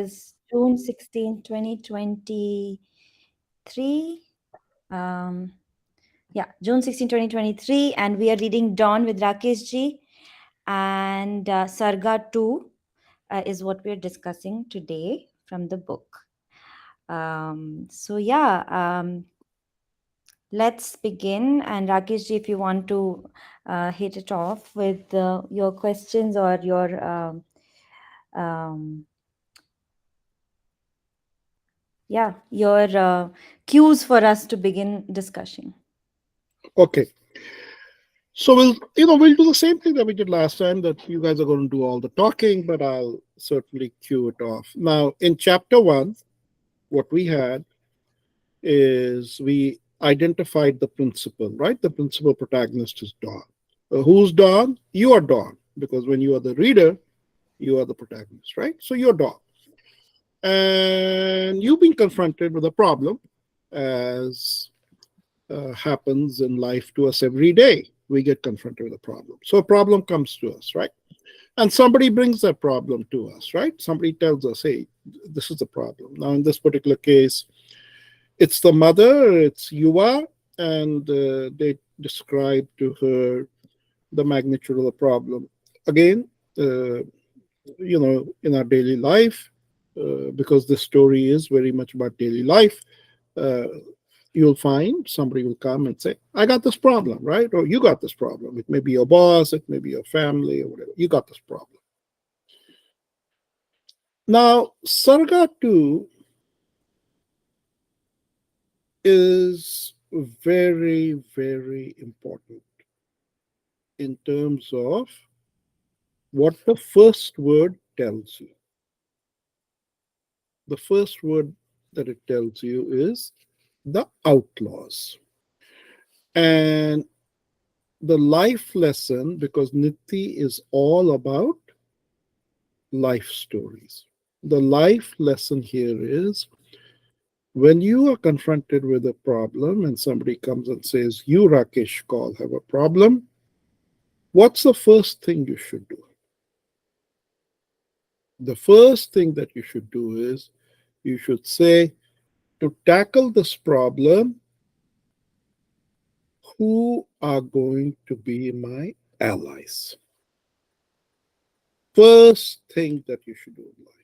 is June 16, 2023. June 16, 2023. And we are reading Dawn with Rakesh ji. And Sarga 2 is what we're discussing today from the book. Let's begin. And Rakesh ji, if you want to hit it off with your questions or your cues for us to begin discussion. Okay. So we'll do the same thing that we did last time, that you guys are going to do all the talking, but I'll certainly cue it off. Now, in chapter 1, what we had is we identified the principal, right? The principal protagonist is Dawn. Who's Dawn? You are Dawn, because when you are the reader, you are the protagonist, right? So you're Dawn. And you've been confronted with a problem, as happens in life to us every day. We get confronted with a problem. So a problem comes to us, right? And somebody brings that problem to us, right? Somebody tells us, hey, this is the problem. Now, in this particular case, it's the mother, it's Yuva, and they describe to her the magnitude of the problem. Again, in our daily life, because this story is very much about daily life, you'll find somebody will come and say, I got this problem, right? Or you got this problem. It may be your boss, it may be your family, or whatever. You got this problem. Now, Sarga 2 is very, very important in terms of what the first word tells you. The first word that it tells you is the outlaws. And the life lesson, because Niti is all about life stories. The life lesson here is, when you are confronted with a problem and somebody comes and says, you, Rakesh Kaul, have a problem, what's the first thing you should do? The first thing that you should do is, you should say, to tackle this problem, who are going to be my allies? First thing that you should do in life.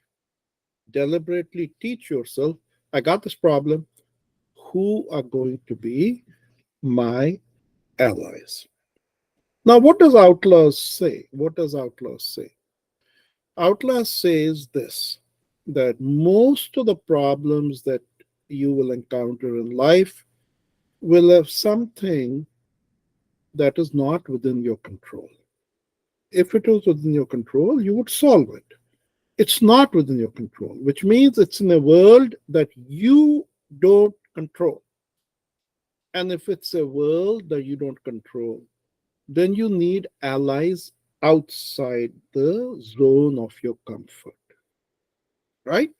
Deliberately teach yourself, I got this problem, who are going to be my allies? Now, what does Outlaws say? What does Outlaws say? Outlaws says this, that most of the problems that you will encounter in life will have something that is not within your control. If it was within your control, you would solve it. It's not within your control, which means it's in a world that you don't control. And if it's a world that you don't control, then you need allies outside the zone of your comfort, right?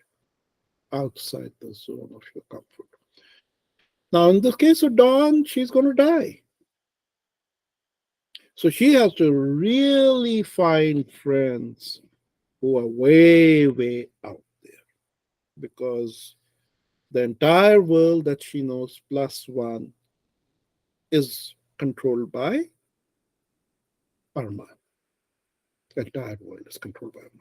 Outside the zone of your comfort. Now, in the case of Dawn, she's going to die. So she has to really find friends who are way, way out there, because the entire world that she knows plus one is controlled by Arman. The entire world is controlled by Arman.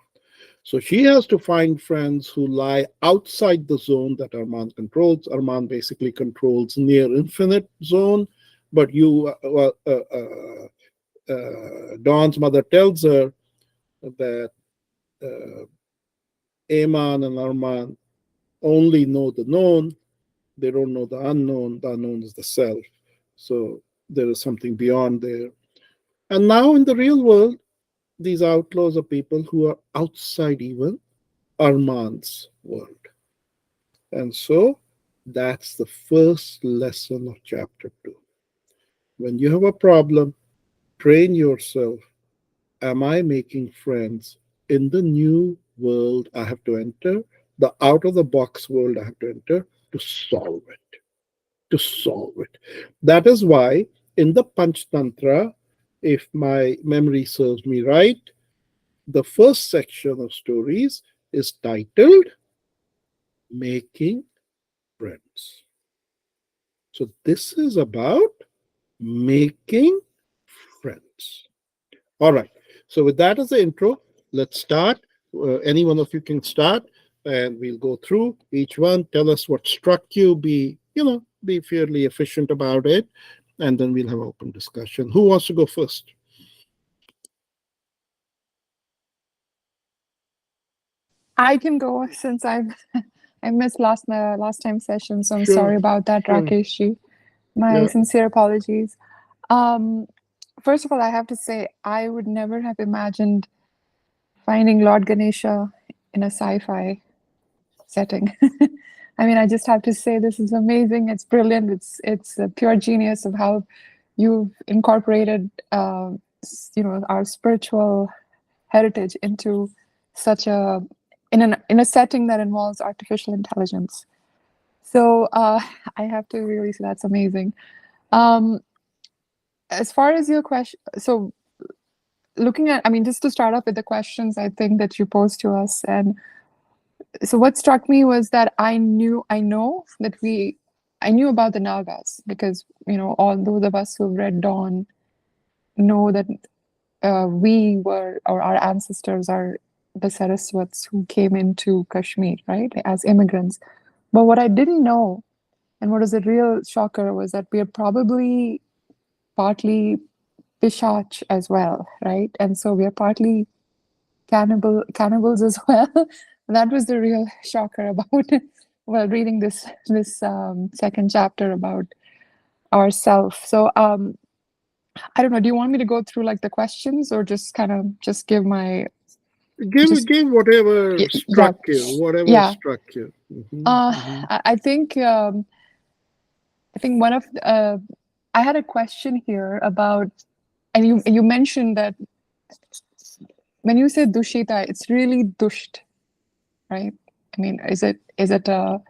So she has to find friends who lie outside the zone that Arman controls. Arman basically controls near infinite zone, but Dawn's mother tells her that Aman and Arman only know the known, they don't know the unknown. The unknown is the self. So there is something beyond there. And now in the real world, these outlaws are people who are outside even Arman's world. And so that's the first lesson of chapter 2. When you have a problem, train yourself. Am I making friends in the new world I have to enter, the out of the box world I have to enter to solve it? To solve it. That is why in the Panchtantra, if my memory serves me right, the first section of stories is titled making friends. So this is about making friends. All right. So with that as the intro, let's start. Any one of you can start, and we'll go through each one. Tell us what struck you. Be fairly efficient about it, and then we'll have open discussion. Who wants to go first? I can go since I missed last time session, so I'm Sure, sorry about that, sure. Rakesh ji. My Yeah. sincere apologies. Um, First of all, I have to say I would never have imagined finding Lord Ganesha in a sci-fi setting. I mean, I just have to say this is amazing. It's brilliant. It's a pure genius of how you've incorporated, our spiritual heritage into such a in a setting that involves artificial intelligence. So I have to really say that's amazing. Um, as far as your question, so looking at, I mean, just to start off with the questions, I think that you posed to us, and so what struck me was that I knew about the Nagas because all those of us who've read Dawn know that we were, or our ancestors are the Saraswats who came into Kashmir, right, as immigrants. But what I didn't know, and what was a real shocker, was that we are probably partly Pishach as well, right? And so we are partly cannibals as well. That was the real shocker about well reading this second chapter about ourself. So I don't know. Do you want me to go through like the questions or just kind of just give my just Give whatever yeah struck you. Whatever yeah. struck you. Mhm, mhm. I think one of I had a question here about, and you mentioned that when you say dushita, it's really dusht, right? I mean, is it a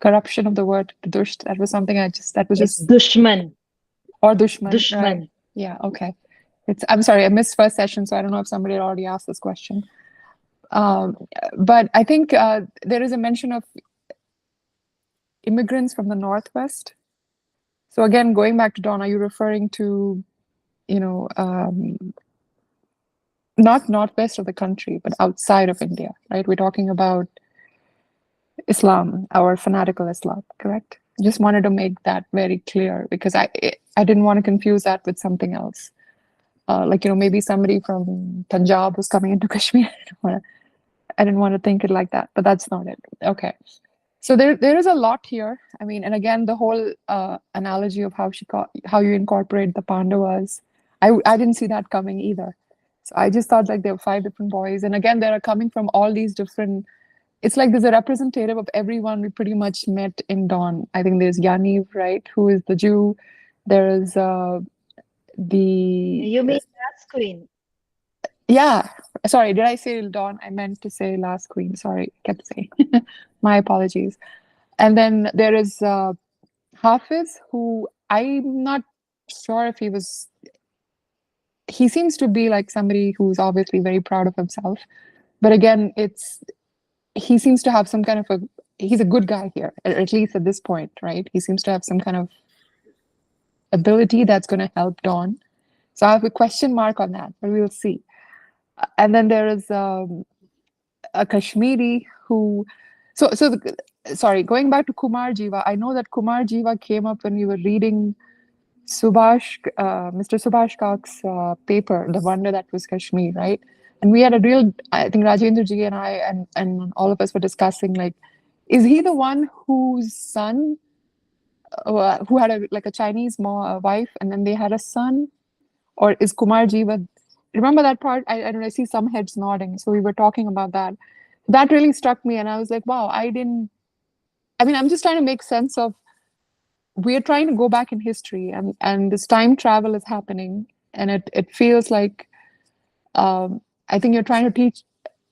corruption of the word dusht? That was something that was It's just, dushman. or dushman, right? Dushman. Yeah, okay. I'm sorry, I missed first session, so I don't know if somebody had already asked this question. Um, but I think there is a mention of immigrants from the Northwest. So again, going back to Dawn, are you referring to, you know, not northwest of the country, but outside of India, right? We're talking about Islam, our fanatical Islam, correct? Just wanted to make that very clear because I didn't want to confuse that with something else. Like, maybe somebody from Punjab was coming into Kashmir. I didn't want to think it like that, but that's not it. Okay. So there is a lot here. I mean, and again, the whole analogy of how you incorporate the Pandavas, I didn't see that coming either. So I just thought like there were 5 different boys, and again, they are coming from all these different. It's like there's a representative of everyone we pretty much met in Dawn. I think there's Yaniv, right, who is the Jew. There is the You mean that's Queen? yeah. Sorry, did I say Dawn? I meant to say Last Queen. Sorry, kept saying. My apologies. And then there is Hafiz, who I'm not sure if he seems to be like somebody who's obviously very proud of himself. But again, he seems to have some kind of he's a good guy here, at least at this point, right? He seems to have some kind of ability that's going to help Dawn. So I have a question mark on that, but we'll see. And then there is a Kashmiri who, sorry, going back to Kumar Jiva, I know that Kumar Jiva came up when we were reading Mr. Subhash Kak's paper, The Wonder That Was Kashmir, right? And we had a real, I think Rajendra ji and I and all of us were discussing, like, is he the one whose son, who had a Chinese wife, and then they had a son? Or is Kumar Jiva, remember that part? I don't know, I see some heads nodding. So we were talking about that. That really struck me. And I was like, wow, I mean, I'm just trying to make sense of, we're trying to go back in history, and this time travel is happening, and it feels like I think you're trying to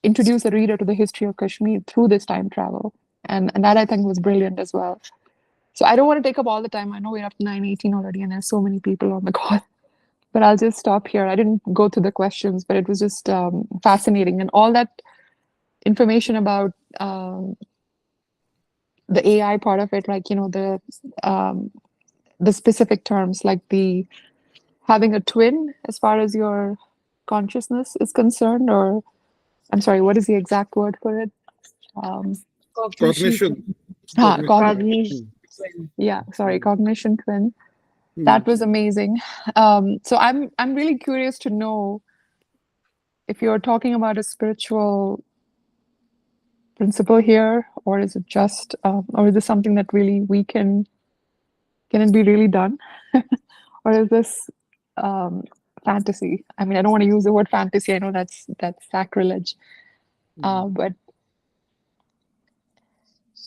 introduce a reader to the history of Kashmir through this time travel, and that I think was brilliant as well. So I don't want to take up all the time. I know we're up to 9:18 already, and there's so many people on the call. But I'll just stop here. I didn't go through the questions, but it was just fascinating, and all that information about the AI part of it, like, um, the specific terms, like the having a twin as far as your consciousness is concerned, or I'm sorry, what is the exact word for it? Um, Cognition Cognition. twin. Cognition. Cognition. Twin. yeah, sorry, cognition twin. Mm. That was amazing. So I'm really curious to know if you're talking about a spiritual principle here, or is it just, or is this something that really we can it be really done, or is this um, fantasy? I mean, I don't want to use the word fantasy. I know that's sacrilege, but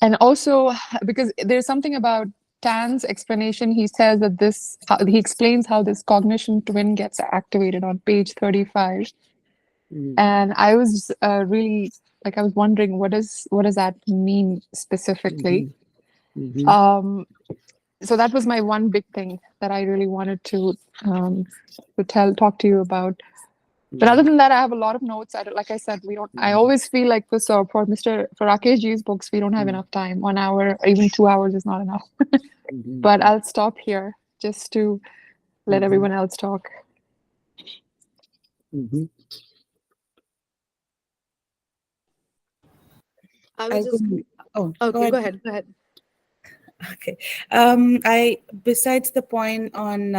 and also because there's something about Tan's explanation. He says that he explains how this cognition twin gets activated on page 35. Mm. And I was really like, I was wondering what does that mean specifically? Mhm. So that was my one big thing that I really wanted to talk to you about. But other than that, I have a lot of notes. Like I said, we don't. I always feel like this. For Rakesh Ji's books, we don't have enough time. 1 hour, or even 2 hours is not enough. Mhm. But I'll stop here just to let everyone else talk. Mhm. I I was just. would. Oh, go Okay, ahead. go ahead. Go ahead. Okay. I besides the point on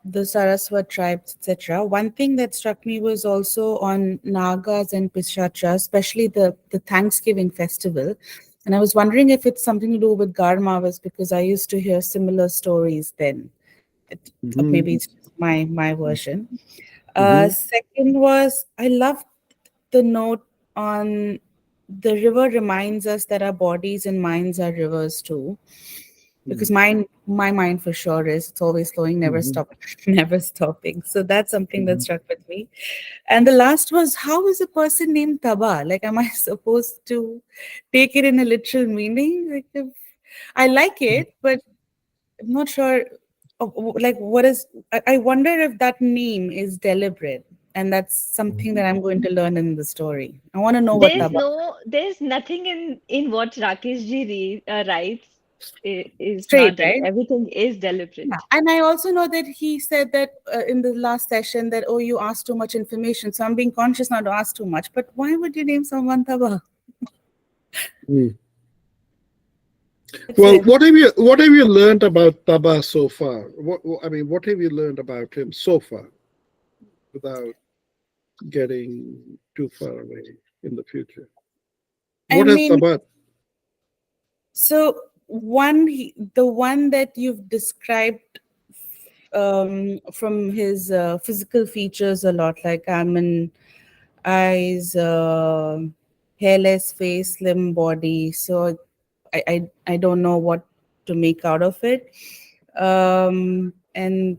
the Saraswat tribes, etc. One thing that struck me was also on Nagas and Pishacha, especially the Thanksgiving festival. And I was wondering if it's something to do with Garmawas because I used to hear similar stories then. Maybe Mhm. it's just my version. Mhm. Second was I loved the note on the river reminds us that our bodies and minds are rivers too, because my mind for sure is it's always flowing, never Mhm. stop, never stopping. So that's something that Mhm. struck with me. And the last was, how is a person named Taba? Like, am I supposed to take it in a literal meaning? Like, if I like it, but I'm not sure like what is I wonder if that name is deliberate, and that's something that I'm going to learn in the story. I want to know what There's Taba. no, there's nothing in what Rakesh ji writes is Straight, not right? deliberate. Everything is Yeah. deliberate. And I also know that he said that in the last session that, oh, you asked too much information. So I'm being conscious not to ask too much. But why would you name someone Taba? Mm. That's Well, it. what have you learned about Taba so far? I mean, what have you learned about him so far, without getting too far away in the future? I What has mean, Taba? so the one that you've described from his physical features a lot, like eyes, hairless face, slim body. So I don't know what to make out of it. And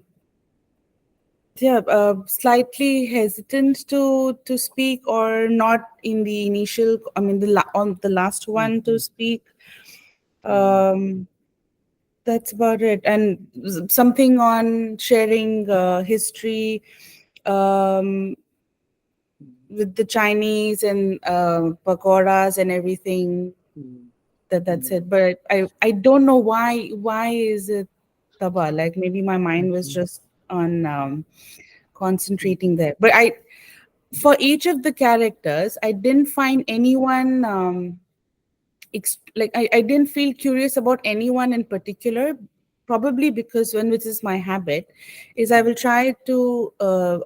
yeah, slightly hesitant to speak, or not in the initial. I mean, on the last one to speak. Um, that's about it. And something on sharing history um, with the Chinese and pagodas and everything. That's it. But I don't know why is it Taba? Like maybe my mind was just on concentrating there. But I for each of the characters, I didn't find anyone I didn't feel curious about anyone in particular, probably because when which is my habit, is I will try to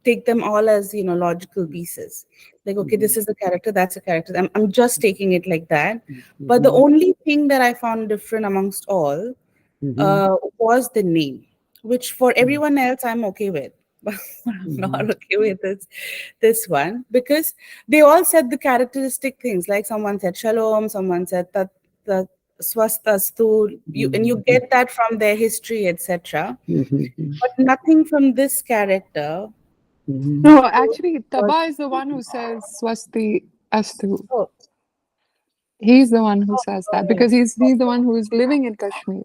take them all as logical pieces. Like, okay, this is a character, that's a character. I'm just taking it like that. But the Mhm. only thing that I found different amongst all Mhm. was the name, which for everyone else I'm okay with. But I'm not Mhm. okay with this one because they all said the characteristic things. Like someone said shalom, someone said that swastastu. You Mhm. get that from their history, etc. Mhm. But nothing from this character. Mhm. No, actually, Was, Taba is the one who says Swasti Astu. oh, He's the one who says that okay. because he's the one who is living in Kashmir.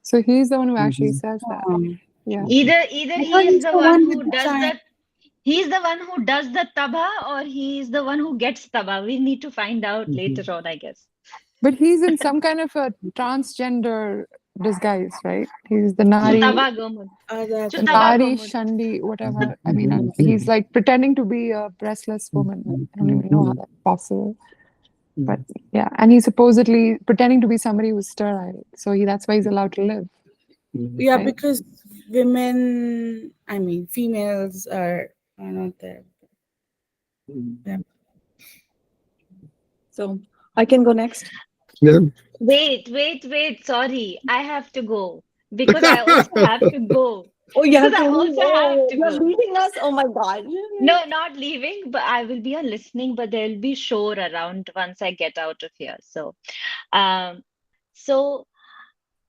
So he's the one who actually Mhm. says that. Um, Yeah. Either I he thought is he's the the one one with who the does China. he's the one who does the tabha, or he is the one who gets tabha. We need to find out later Mhm. on, I guess. But he's in some kind of a transgender disguise, right? He's the Nari, Chutava Gomun. That's Chutava Nari Gomun. Shandi, whatever. I mean, he's like pretending to be a breastless woman. I don't even know how that's possible. But yeah, and he's supposedly pretending to be somebody who's sterile. So that's why he's allowed to live. yeah, Right. because women, I mean, females are not there. Yeah. So I can go next. Yeah. Wait. Sorry, I have to go because I also have to go. Oh, you Because have to I leave. also have Oh, to you're go. leaving us. Oh my God. No, not leaving, but I will be on listening, but there'll be shore around once I get out of here. Um, so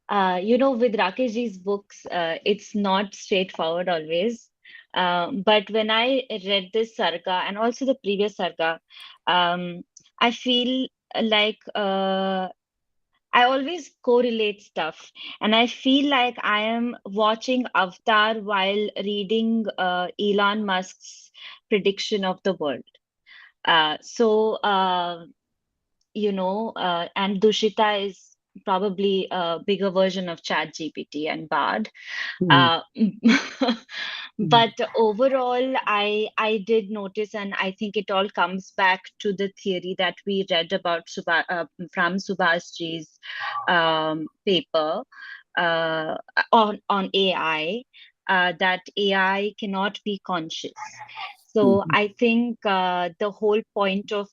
with Rakesh ji's books, it's not straightforward always. But when I read this Sarga and also the previous Sarga, I feel like I always correlate stuff, and I feel like I am watching Avatar while reading Elon Musk's prediction of the world. So and Dushita is probably a bigger version of ChatGPT and Bard. Uh, but overall, I did notice, and I think it all comes back to the theory that we read about from Subhashji's paper uh, on AI, that AI cannot be conscious. So I think the whole point of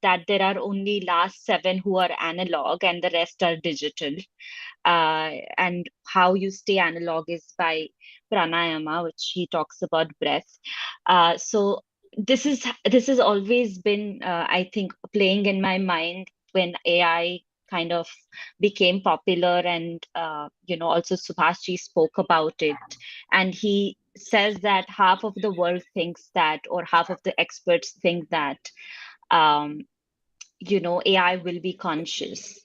that there are only last seven who are analog and the rest are digital. And how you stay analog is by pranayama, which he talks about breath. So this has always been, I think, playing in my mind when AI kind of became popular, and also Subhashji spoke about it, and he says that half of the world thinks that, or half of the experts think that um, AI will be conscious,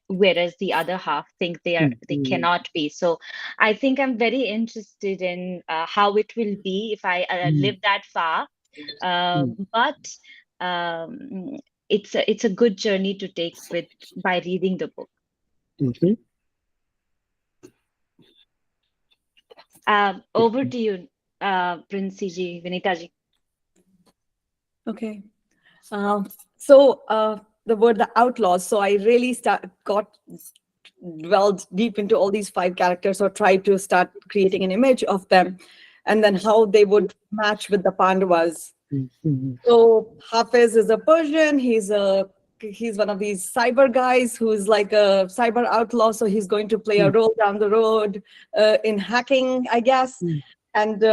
whereas the other half think they cannot be. So I think I'm very interested in how it will be if I live that far. But it's a good journey to take with by reading the book. Over to you, Prince ji, Vinita ji. Okay. So the word the outlaws. So I really got dwelled deep into all these five characters, or tried to start creating an image of them, and then how they would match with the Pandavas. So Hafiz is a Persian. He's one of these cyber guys who's like a cyber outlaw. So he's going to play a role down the road in hacking, I guess. And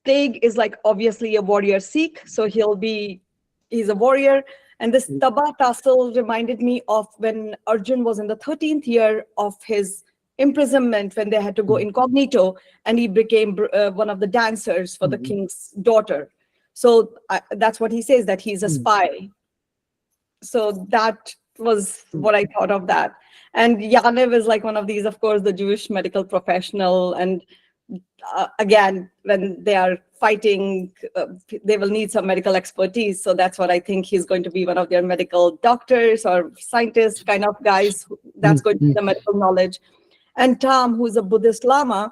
Plague is like obviously a warrior Sikh. So he's a warrior. And this Taba tassel reminded me of when Arjun was in the 13th year of his imprisonment, when they had to go incognito, and he became one of the dancers for the king's daughter. So that's what he says, that he's a spy. So that was what I thought of that. And Yanev is like one of these, of course, the Jewish medical professional. And again, when they are fighting, they will need some medical expertise. So that's what I think, he's going to be one of their medical doctors or scientists kind of guys. That's going to be the medical knowledge. And Tom, who's a Buddhist Lama,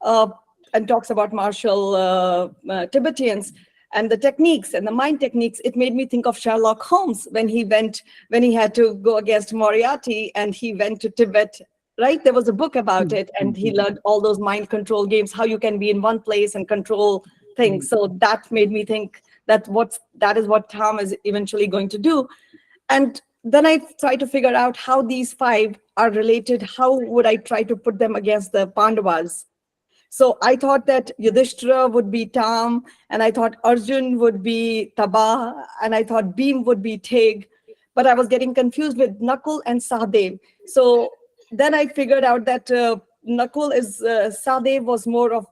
and talks about martial Tibetans and the techniques and the mind techniques. It made me think of Sherlock Holmes when he had to go against Moriarty, and he went to Tibet, right? There was a book about it, and he learned all those mind control games, how you can be in one place and control things. So that made me think that is what Tom is eventually going to do. And then I try to figure out how these five are related. How would I try to put them against the Pandavas? So I thought that Yudhishthira would be Tam, and I thought Arjun would be Taba, and I thought Bhim would be Teg, but I was getting confused with Nakul and Sahdev. So then I figured out that Nakul is, Sahdev was more of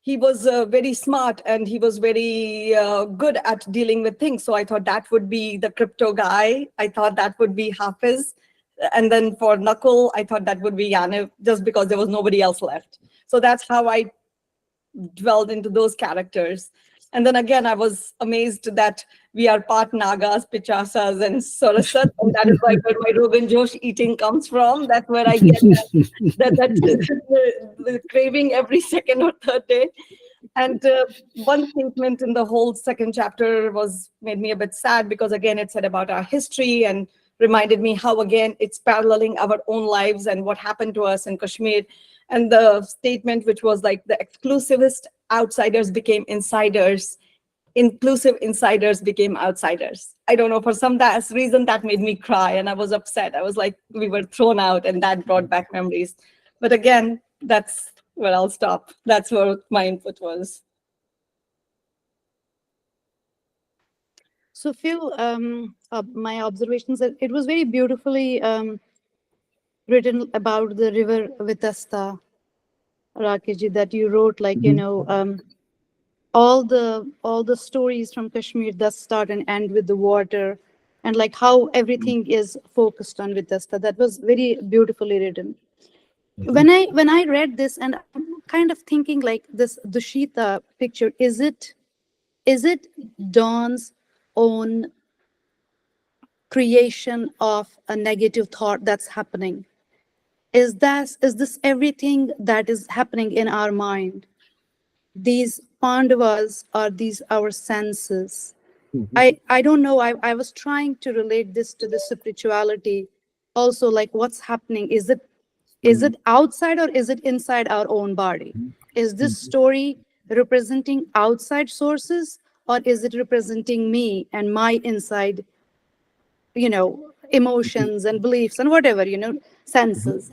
he was very smart, and he was very good at dealing with things. So I thought that would be the crypto guy. I thought that would be Hafiz. And then for Nakul, I thought that would be Yanev, just because there was nobody else left. So that's how I dwelled into those characters. And then again, I was amazed that we are part Nagas, Pichasas, and Sarasat, and that is where my Rogan Josh eating comes from. That's where I get that the craving every second or third day. And one statement in the whole second chapter made me a bit sad, because again, it said about our history and reminded me how again it's paralleling our own lives and what happened to us in Kashmir. And the statement, which was like, the exclusivist outsiders became insiders, inclusive insiders became outsiders. I don't know, for some reason that made me cry, and I was upset. I was like, we were thrown out, and that brought back memories. But again, that's where I'll stop. That's what my input was. So few my observations, it was very beautifully written about the river Vitasta, Rakeshji, that you wrote, like, all the stories from Kashmir thus start and end with the water, and like how everything is focused on Vitasta. That was very beautifully written. When I read this, and I'm kind of thinking like, this Dushita picture, is it Dawn's own creation of a negative thought that's happening? Is this everything that is happening in our mind? These Pandavas are these our senses? I don't know. I was trying to relate this to the spirituality also, like what's happening. Is it outside, or is it inside our own body? Is this story representing outside sources, or is it representing me and my inside, emotions and beliefs and whatever, senses?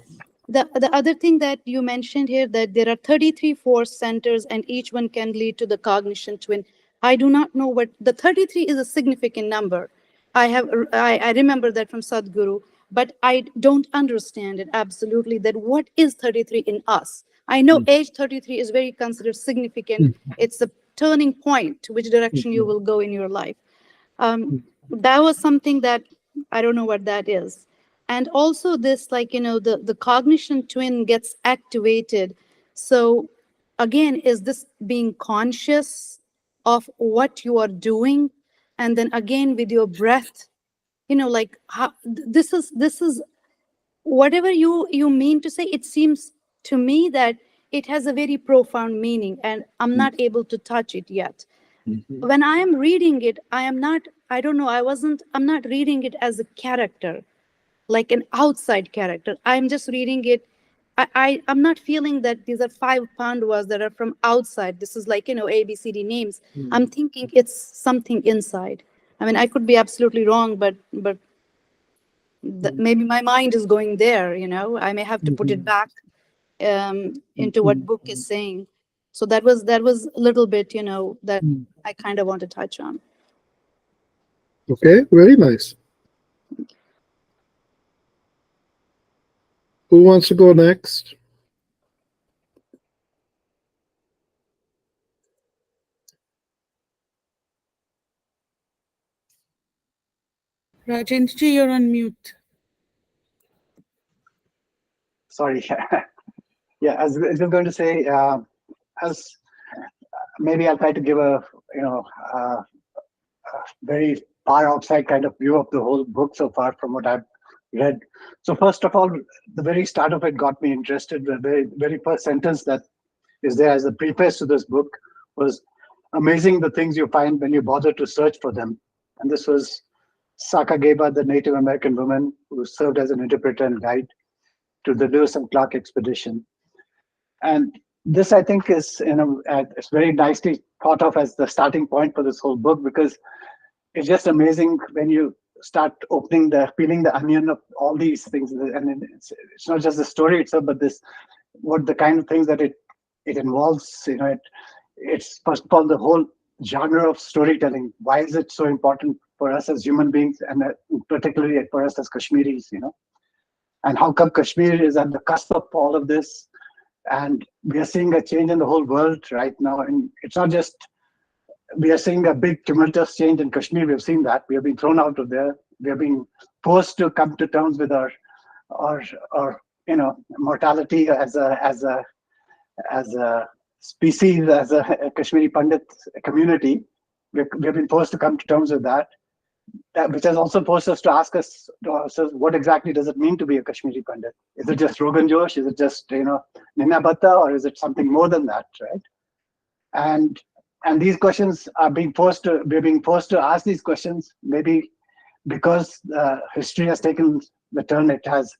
The other thing that you mentioned here, that there are 33 force centers and each one can lead to the cognition twin. I do not know what the 33 is. A significant number. I remember that from Sadhguru, but I don't understand it absolutely, that what is 33 in us. I know age 33 is very considered significant. It's a turning point, which direction you will go in your life. That was something that I don't know what that is. And also this, like, the cognition twin gets activated. So again, is this being conscious of what you are doing? And then again, with your breath, like how, this is whatever you mean to say. It seems to me that it has a very profound meaning, and I'm not able to touch it yet. When I am reading it, I'm not reading it as a character, like an outside character. I'm just reading it. I'm not feeling that these are 5 Pandavas that are from outside. This is like, ABCD names. I'm thinking it's something inside. I mean, I could be absolutely wrong, but maybe my mind is going there. I may have to put it back into what book is saying. So that was a little bit, that I kind of want to touch on. Okay, very nice. Who wants to go next? Rajendra, you're on mute. Sorry. Yeah, as I was going to say, as maybe I'll try to give a very far outside kind of view of the whole book so far from what I've read. So first of all, the very start of it got me interested. The very first sentence that is there as a preface to this book was, amazing the things you find when you bother to search for them. And this was Sakageba, the Native American woman who served as an interpreter and guide to the Lewis and Clark expedition. And this, I think, is it's very nicely thought of as the starting point for this whole book, because it's just amazing when you start peeling the onion of all these things. And it's not just the story itself, but what the kind of things that it involves. It's first of all the whole genre of storytelling. Why is it so important for us as human beings, and particularly for us as Kashmiris? And how come Kashmir is at the cusp of all of this? And we are seeing a change in the whole world right now. And it's not just, we are seeing a big tumultuous change in Kashmir. We've seen that. We have been thrown out of there. We are being forced to come to terms with our mortality as a species, as a Kashmiri Pandit community, we've been forced to come to terms with that. Which has also forced us to ask us to ourselves, what exactly does it mean to be a Kashmiri Pandit? Is it just Rogan Josh? Is it just Nina Bhatta, or is it something more than that, right? And these questions are we're being forced to ask these questions, maybe because history has taken the turn it has.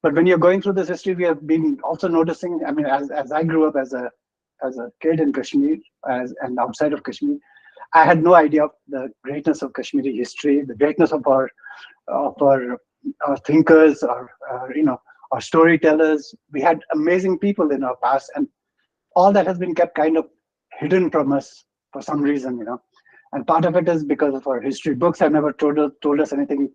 But when you're going through this history, we have been also noticing. I mean, as I grew up as a kid in Kashmir, and outside of Kashmir, I had no idea of the greatness of Kashmiri history, the greatness of our thinkers, our storytellers. We had amazing people in our past, and all that has been kept kind of hidden from us for some reason, And part of it is because of our history books have never told us anything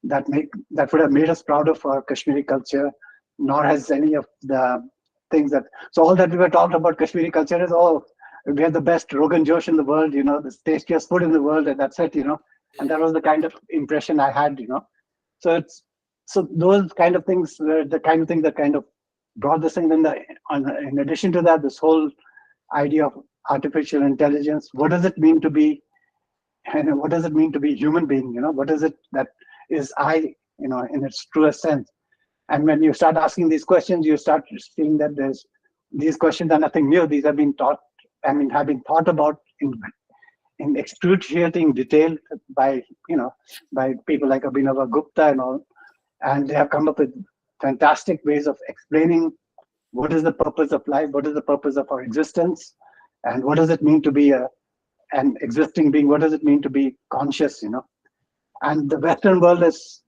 that would have made us proud of our Kashmiri culture, nor has any of the things that. So all that we were taught about Kashmiri culture is, we have the best Rogan Josh in the world, the tastiest food in the world, and that's it, And that was the kind of impression I had, So those kind of things were the kind of thing that kind of brought this thing. In addition to that, this whole idea of artificial intelligence. What does it mean to be? And what does it mean to be a human being? What is it that is I? In its truest sense. And when you start asking these questions, you start seeing that these questions are nothing new. These have been taught. Have been thought about in excruciating detail by people like Abhinava Gupta and all, and they have come up with fantastic ways of explaining what is the purpose of life, what is the purpose of our existence, and what does it mean to be an existing being? What does it mean to be conscious? And the Western world is,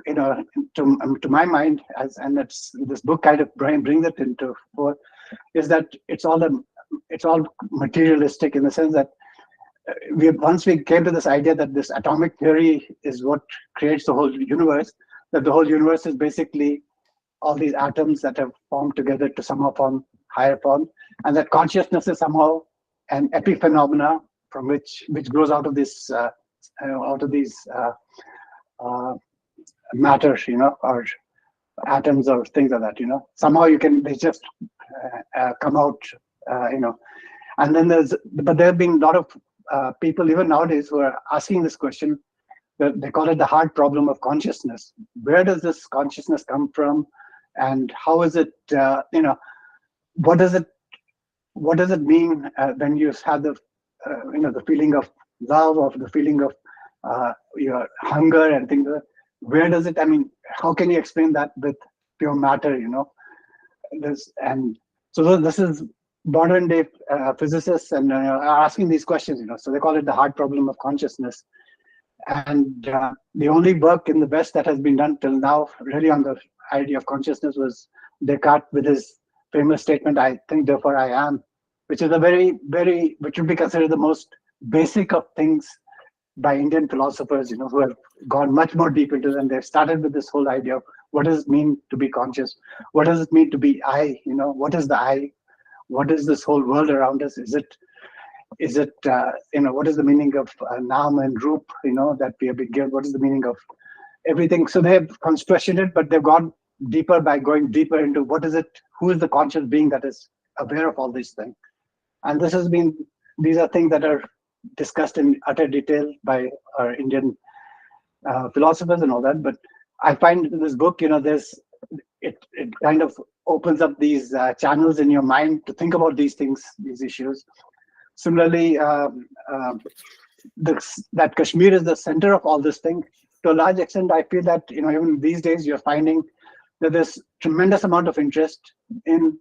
to my mind, and it's this book kind of brings it into forth, is that it's all materialistic, in the sense that once we came to this idea that this atomic theory is what creates the whole universe, that the whole universe is basically all these atoms that have formed together to somehow form higher form, and that consciousness is somehow an epiphenomena from which grows out of this these matter, or atoms or things like that. Somehow they just come out, and then but there have been a lot of people even nowadays who are asking this question. They call it the hard problem of consciousness. Where does this consciousness come from, and how is it? What does it mean when you have the feeling of love, or the feeling of your hunger and things like that? Where does it? How can you explain that with pure matter? This is modern day physicists and are asking these questions. So they call it the hard problem of consciousness. And the only work in the West that has been done till now, really, on the idea of consciousness was Descartes with his famous statement, "I think, therefore I am," which is which would be considered the most basic of things by Indian philosophers, who have gone much more deep into them. They've started with this whole idea of what does it mean to be conscious? What does it mean to be I? What is the I? What is this whole world around us? Is it what is the meaning of Naam and Roop, that we have been given? What is the meaning of everything? So they have questioned it, but they've gone deeper by going deeper into what is it? Who is the conscious being that is aware of all these things? And these are things that are discussed in utter detail by our Indian philosophers and all that. But I find in this book, it kind of opens up these channels in your mind to think about these things, these issues. Similarly, that Kashmir is the center of all this thing. To a large extent, I feel that even these days you're finding that there's tremendous amount of interest in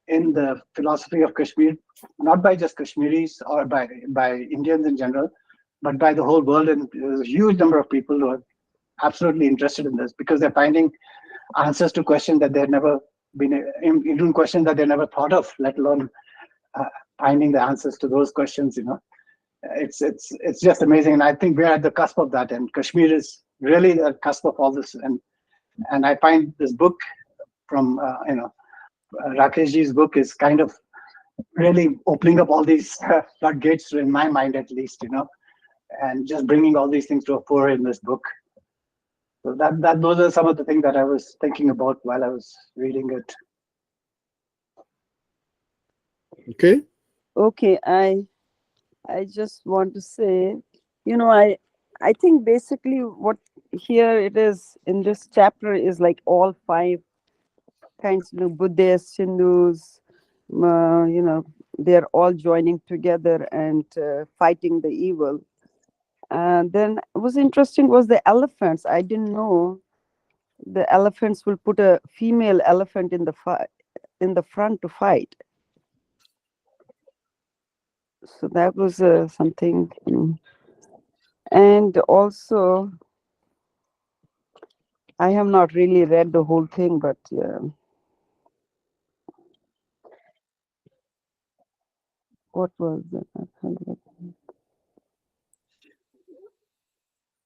the philosophy of Kashmir, not by just Kashmiris or by Indians in general, but by the whole world. And there's a huge number of people who are absolutely interested in this because they're finding answers to questions that they've never been, even questions that they never thought of, let alone finding the answers to those questions. It's just amazing, and I think we're at the cusp of that. And Kashmir is really the cusp of all this. And I find this book from Rakeshji's book is kind of really opening up all these floodgates in my mind, at least, and just bringing all these things to a fore in this book. So those are some of the things that I was thinking about while I was reading it. Okay. Okay, I just want to say, I think basically what here it is in this chapter is like all five kinds, Buddhists, Hindus, they're all joining together and fighting the evil. And then what was interesting was the elephants. I didn't know the elephants will put a female elephant in the front to fight. So that was something. And also, I have not really read the whole thing, but what was that?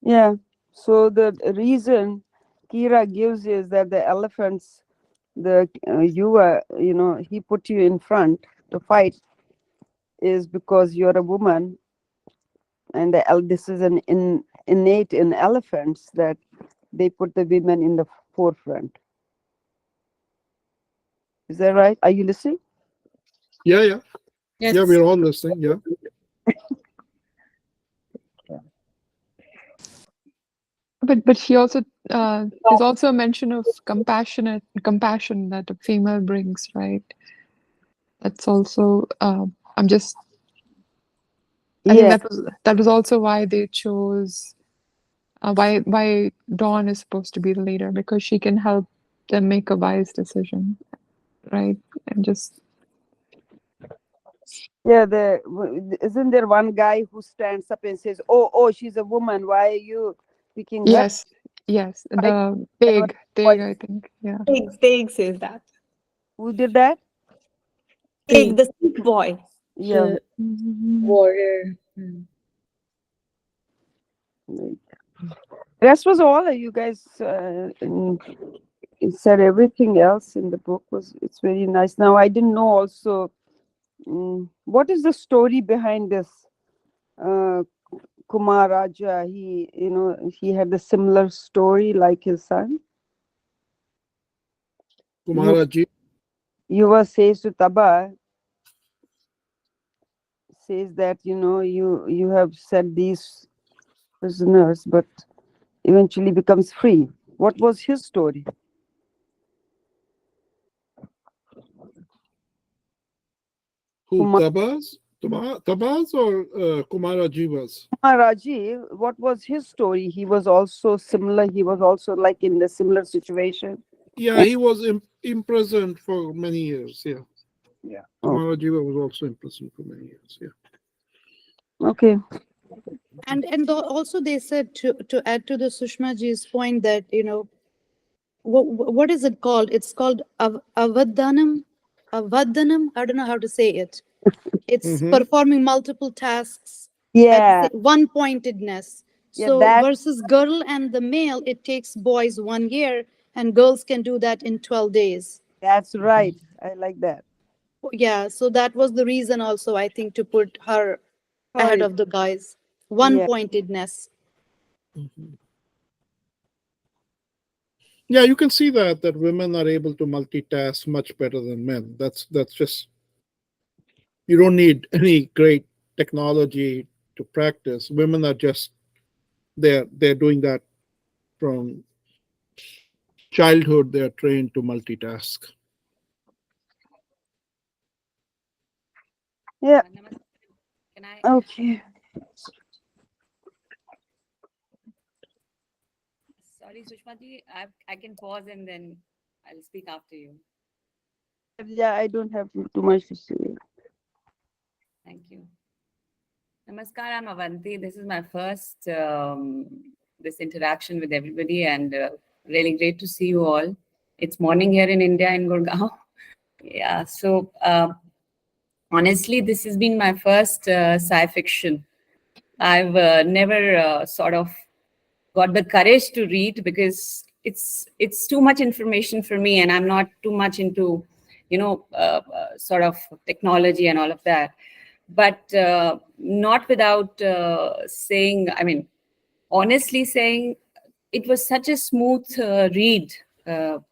Yeah. So the reason Kira gives is that the elephants, he put you in front to fight is because you're a woman, and this is an innate in elephants that they put the women in the forefront. Is that right? Are you listening? Yeah, yeah. Yes. Yeah, we're all listening. Yeah. But she also there's also a mention of compassion that a female brings, right? That's also I'm just I think Yeah. that was also why they chose why Dawn is supposed to be the leader, because she can help them make a wise decision, right? And just Yeah, isn't there one guy who stands up and says, "Oh, she's a woman. Why are you picking her?" yes, Right? the And Pig, I think, yeah. Steak says that. who did that? Steak, the Sikh boy. Yeah. Warrior. Rest was all. You guys said everything else in the book it's very nice. Now I didn't know also what is the story behind this Kumar Raja. He had a similar story like his son. Kumaraji. Yuva says to Taba, says that you have set these prisoners, but eventually becomes free. What was his story? Who? Kumar Tabaz or Kumaraji was? Raji, what was his story? He was also similar. He was also like in the similar situation. Yeah, he was imprisoned for many years. Yeah. Yeah. Kumaraji was also imprisoned for many years. Yeah. Okay. And also they said to add to the Sushma ji's point that what is it called? It's called avadhanam. Avadhanam. I don't know how to say it. It's performing multiple tasks at the Yeah. one-pointedness. Yeah, So versus girl and the male, it takes boys 1 year, and girls can do that in 12 days. that's right. I like that. Yeah, so that was the reason also, I think, to put her ahead Sorry. of the guys. Yeah. One-pointedness. Yeah, you can see that women are able to multitask much better than men. That's just, you don't need any great technology to practice. Women are just they're doing that from childhood. They're trained to multitask. Yeah. Can I? Okay. Sorry, Sushma ji, I can pause and then I'll speak after you. Yeah, I don't have too much to say. Thank you. Namaskar, I'm Avanti. This is my first this interaction with everybody, and really great to see you all. It's morning here in India in Gurgaon. Yeah, so honestly, this has been my first sci fiction. I've never sort of got the courage to read because it's too much information for me, and I'm not too much into sort of technology and all of that. But not without saying, I mean, honestly saying, it was such a smooth read, and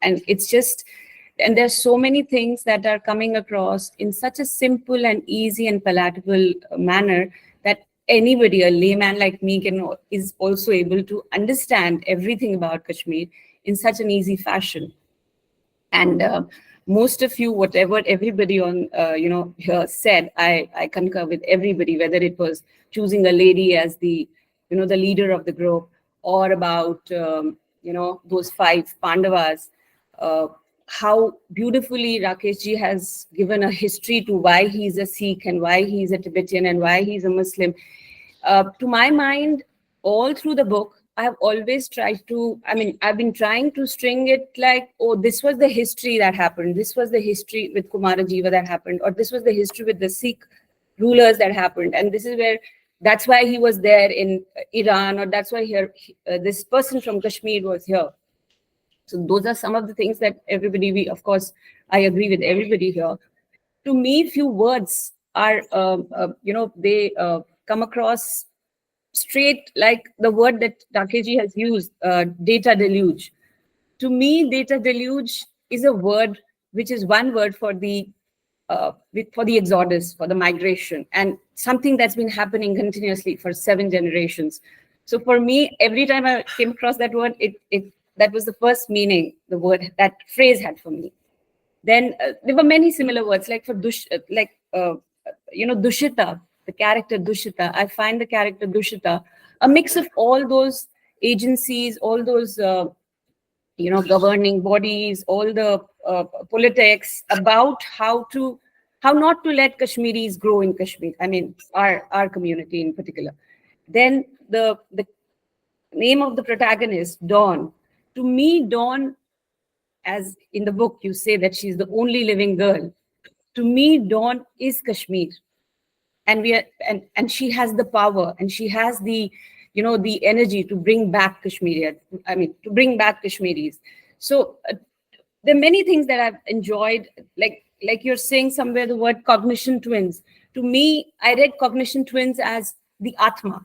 it's just and there's so many things that are coming across in such a simple and easy and palatable manner that anybody, a layman like me, is also able to understand everything about Kashmir in such an easy fashion. And most of you, whatever everybody on here said, I concur with everybody, whether it was choosing a lady as the the leader of the group, or about those 5 Pandavas. How beautifully Rakesh ji has given a history to why he's a Sikh and why he's a Tibetan and why he's a Muslim. To my mind, all through the book, I've always tried to, I've been trying to string it like, oh, this was the history that happened. This was the history with Kumara Jiva that happened, or this was the history with the Sikh rulers that happened. And this is where, that's why he was there in Iran, or that's why here, this person from Kashmir was here. So those are some of the things that everybody, of course, I agree with everybody here. To me, few words are, they come across straight, like the word that Rakesh has used, data deluge. To me, data deluge is a word which is one word for the exodus, for the migration, and something that's been happening continuously for 7 generations. So for me, every time I came across that word, that was the first meaning the word, that phrase had for me. Then there were many similar words, like for Dushita, the character Dushita. I find the character Dushita a mix of all those agencies, all those governing bodies, all the politics about how not to let Kashmiris grow in Kashmir. Our community in particular. Then the name of the protagonist, Dawn. To me, Dawn, as in the book you say that she's the only living girl. To me, Dawn is Kashmir, and and she has the power, and she has the the energy to bring back Kashmir. To bring back Kashmiris. So there are many things that I've enjoyed, like you're saying somewhere the word cognition twins. To me, I read cognition twins as the Atma,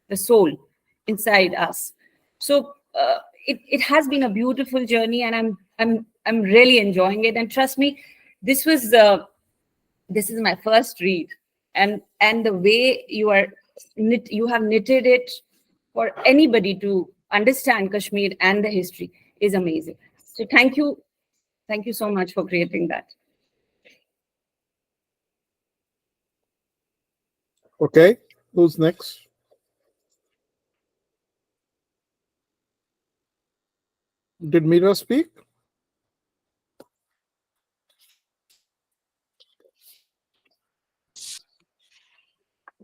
the soul inside us. So it has been a beautiful journey, and I'm really enjoying it. And trust me, this is my first read, and the way you have knitted it for anybody to understand Kashmir and the history is amazing. So thank you so much for creating that. Okay, who's next? Did Meera speak?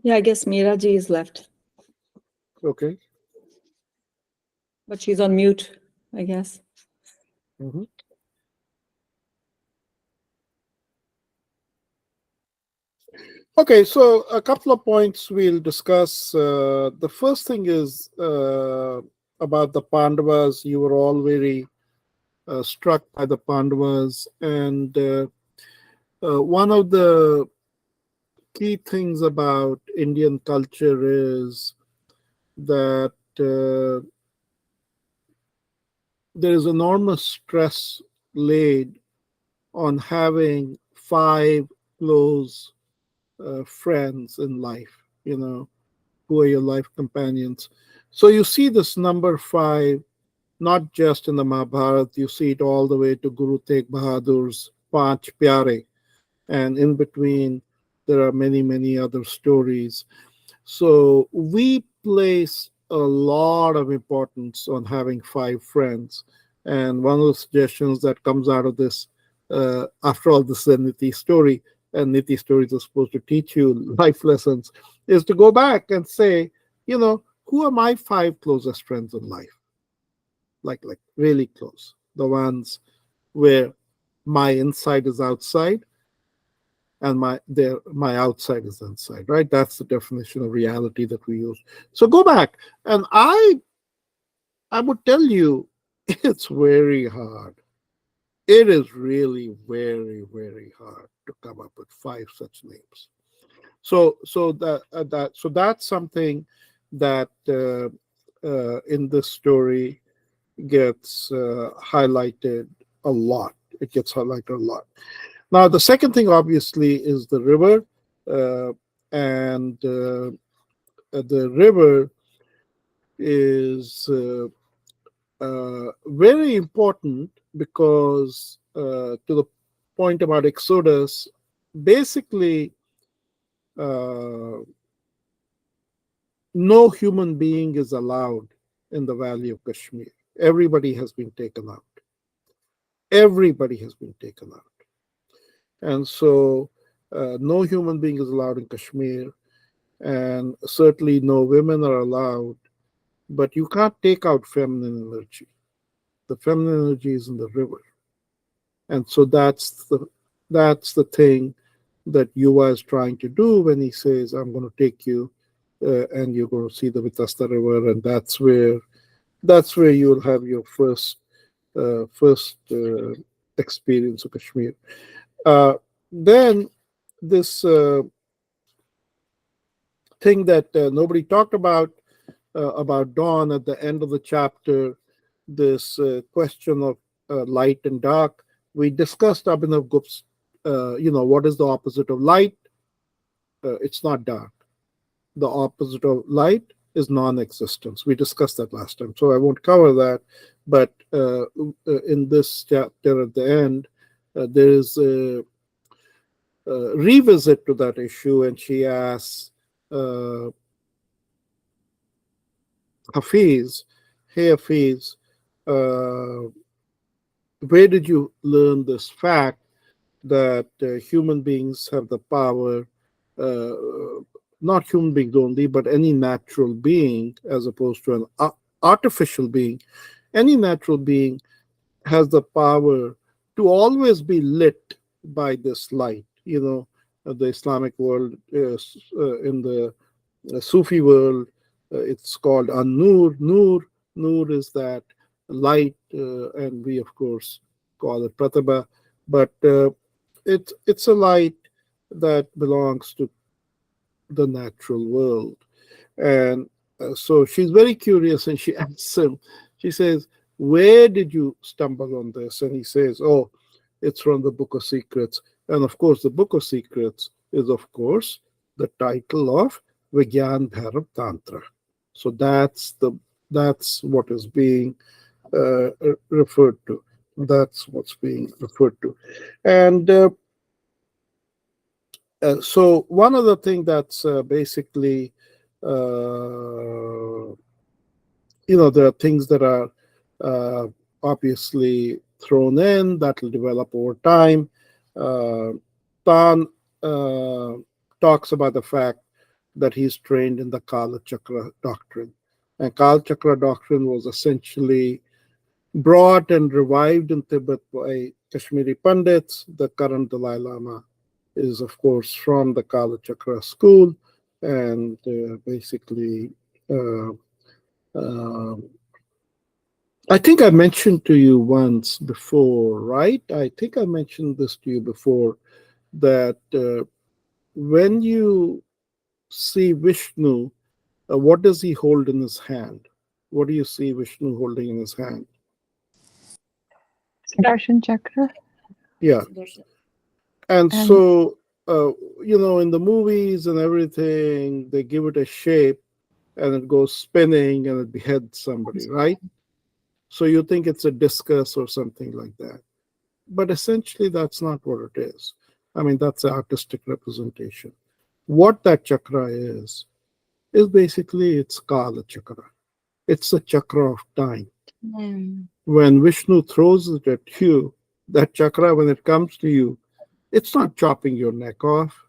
Yeah, I guess Meera ji is left, Okay. but she's on mute, I guess. Mhm. Okay, so a couple of points we'll discuss. The first thing is about the Pandavas. You were all very struck by the Pandavas, and one of the key things about Indian culture is that there is enormous stress laid on having 5 close friends in life, who are your life companions. So you see this number 5, not just in the Mahabharata, you see it all the way to Guru Tegh Bahadur's Panch Pyare. And in between, there are many, many other stories. So we place a lot of importance on having 5 friends. And one of the suggestions that comes out of this, after all, this is a Niti story, and Niti stories are supposed to teach you life lessons, is to go back and say, who are my 5 closest friends in life? Like really close. The ones where my inside is outside and my outside is inside, right? That's the definition of reality that we use. So go back, and I would tell you, it's very hard. It is really very, very hard to come up with 5 such names. So that's something that in this story gets highlighted a lot it gets highlighted a lot. Now, the second thing, obviously, is the river. And the river is very important because, to the point about Exodus, basically, no human being is allowed in the valley of Kashmir. Everybody has been taken out. Everybody has been taken out. And so no human being is allowed in Kashmir, and certainly no women are allowed. But you can't take out feminine energy. The feminine energy is in the river. And so that's the thing that Yuva is trying to do when he says, I'm going to take you and you're going to see the Vitasta River, and that's where you'll have your first experience of Kashmir. Then this thing that nobody talked about dawn at the end of the chapter, this question of light and dark. We discussed Abhinav Gupta's, what is the opposite of light? It's not dark. The opposite of light is non-existence. We discussed that last time, so I won't cover that. But in this chapter at the end, there is a revisit to that issue, and she asks Hafiz, hey Hafiz, where did you learn this fact that human beings have the power, not human beings only, but any natural being, as opposed to an artificial being, any natural being has the power to always be lit by this light. The Islamic world, in the Sufi world, it's called an-nur. Nur is that light, and we of course call it pratibha, but it's a light that belongs to the natural world. And so she's very curious, and she asks him, she says, where did you stumble on this? And he says, oh, it's from the Book of Secrets. And of course, the Book of Secrets is, of course, the title of Vigyan Bhairav Tantra. So that's what is being referred to. That's what's being referred to. And so one other thing that's basically, there are things that are obviously thrown in that will develop over time. Tan talks about the fact that he's trained in the Kala Chakra doctrine. And Kala Chakra doctrine was essentially brought and revived in Tibet by Kashmiri Pandits. The current Dalai Lama is, of course, from the Kala Chakra school. And basically, I think I mentioned to you once before, right? I think I mentioned this to you before, that when you see Vishnu, what does he hold in his hand? What do you see Vishnu holding in his hand? Sudarshan Chakra. Yeah. And so, in the movies and everything, they give it a shape and it goes spinning and it beheads somebody, right? So you think it's a discus or something like that. But essentially, that's not what it is. I mean, that's an artistic representation. What that chakra is basically, it's Kala Chakra. It's the chakra of time. When Vishnu throws it at you, that chakra, when it comes to you, it's not chopping your neck off.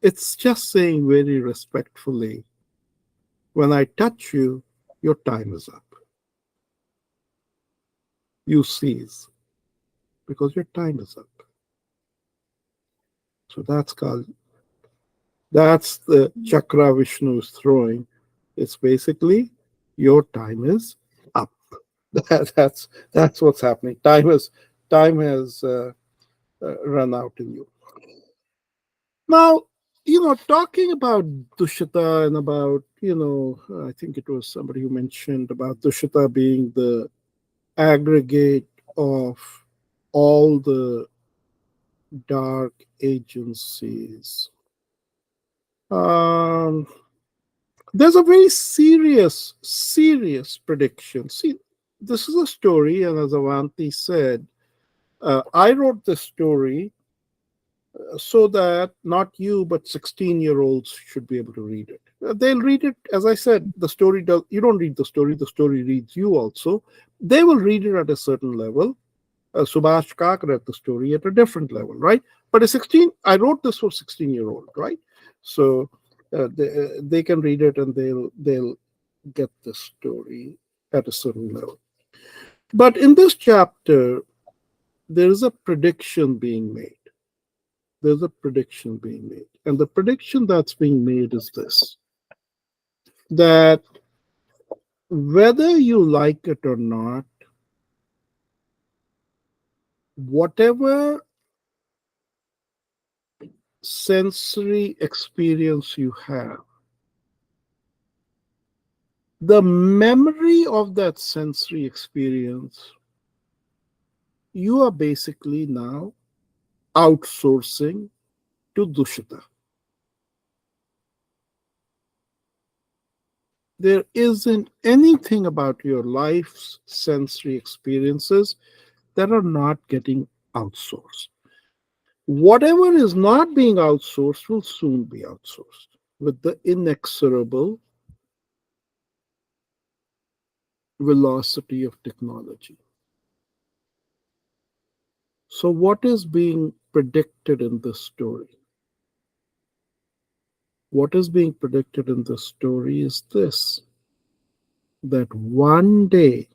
It's just saying very respectfully, when I touch you, your time is up. You cease, because your time is up. So that's the chakra Vishnu is throwing. It's basically, your time is up. That's what's happening. Time has run out in you. Now, talking about Dushita and about, I think it was somebody who mentioned about Dushita being the aggregate of all the dark agencies. Um, there's a very serious prediction. See, this is a story, and as Avanti said, I wrote this story so that not you, but 16-year-olds should be able to read it. They'll read it, as I said, the story does, you don't read the story reads you also. They will read it at a certain level. Subhash Kak read the story at a different level, right? But I wrote this for 16-year-old, right? So they can read it and they'll get the story at a certain level. But in this chapter, there is a prediction being made. There's a prediction being made. And the prediction that's being made is this, that whether you like it or not, whatever sensory experience you have, the memory of that sensory experience, you are basically now outsourcing to Dushita. There isn't anything about your life's sensory experiences that are not getting outsourced. Whatever is not being outsourced will soon be outsourced with the inexorable velocity of technology. So, what is being predicted in this story? What is being predicted in this story is this, that one day,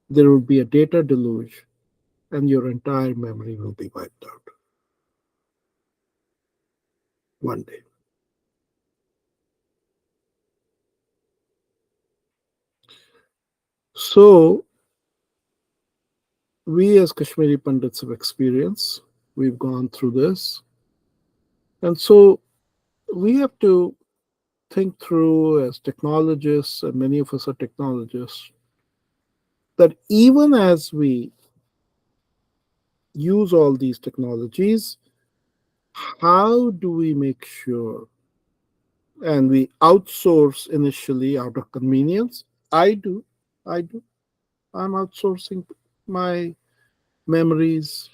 there will be a data deluge and your entire memory will be wiped out. One day. So, we as Kashmiri Pandits have experience, we've gone through this. And so, we have to think through as technologists, and many of us are technologists, that even as we use all these technologies, how do we make sure, and we outsource initially out of convenience? I do. I'm outsourcing my memories,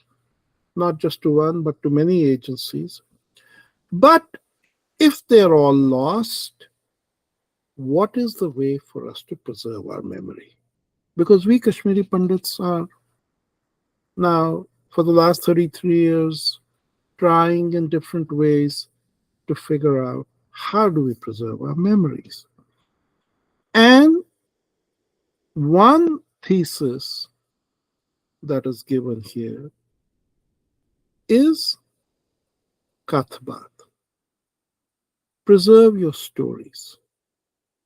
not just to one, but to many agencies. But if they're all lost, what is the way for us to preserve our memory? Because we Kashmiri Pandits are now, for the last 33 years, trying in different ways to figure out how do we preserve our memories. And one thesis that is given here is Kathbat. Preserve your stories.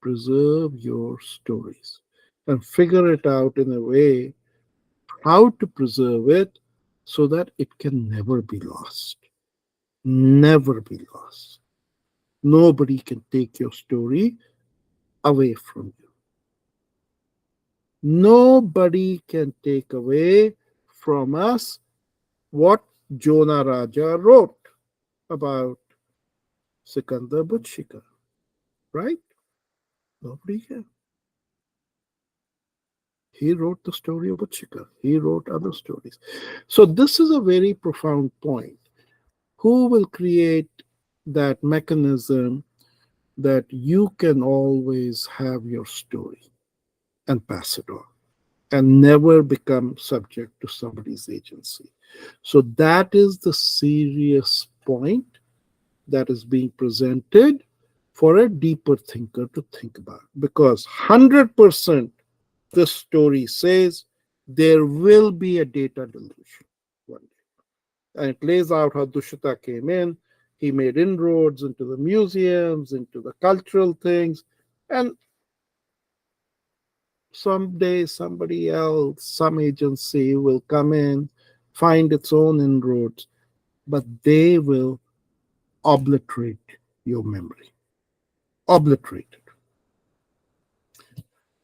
Preserve your stories. And figure it out in a way how to preserve it so that it can never be lost. Never be lost. Nobody can take your story away from you. Nobody can take away from us what Jonah Raja wrote about Sikandar Butshikar, right? Nobody can. He wrote the story of Butshikar. He wrote other stories. So this is a very profound point. Who will create that mechanism that you can always have your story and pass it on and never become subject to somebody's agency? So that is the serious point that is being presented for a deeper thinker to think about. Because 100% this story says there will be a data deluge one day. And it lays out how Dushita came in. He made inroads into the museums, into the cultural things. And someday somebody else, some agency will come in, find its own inroads, but they will obliterate your memory. Obliterate it.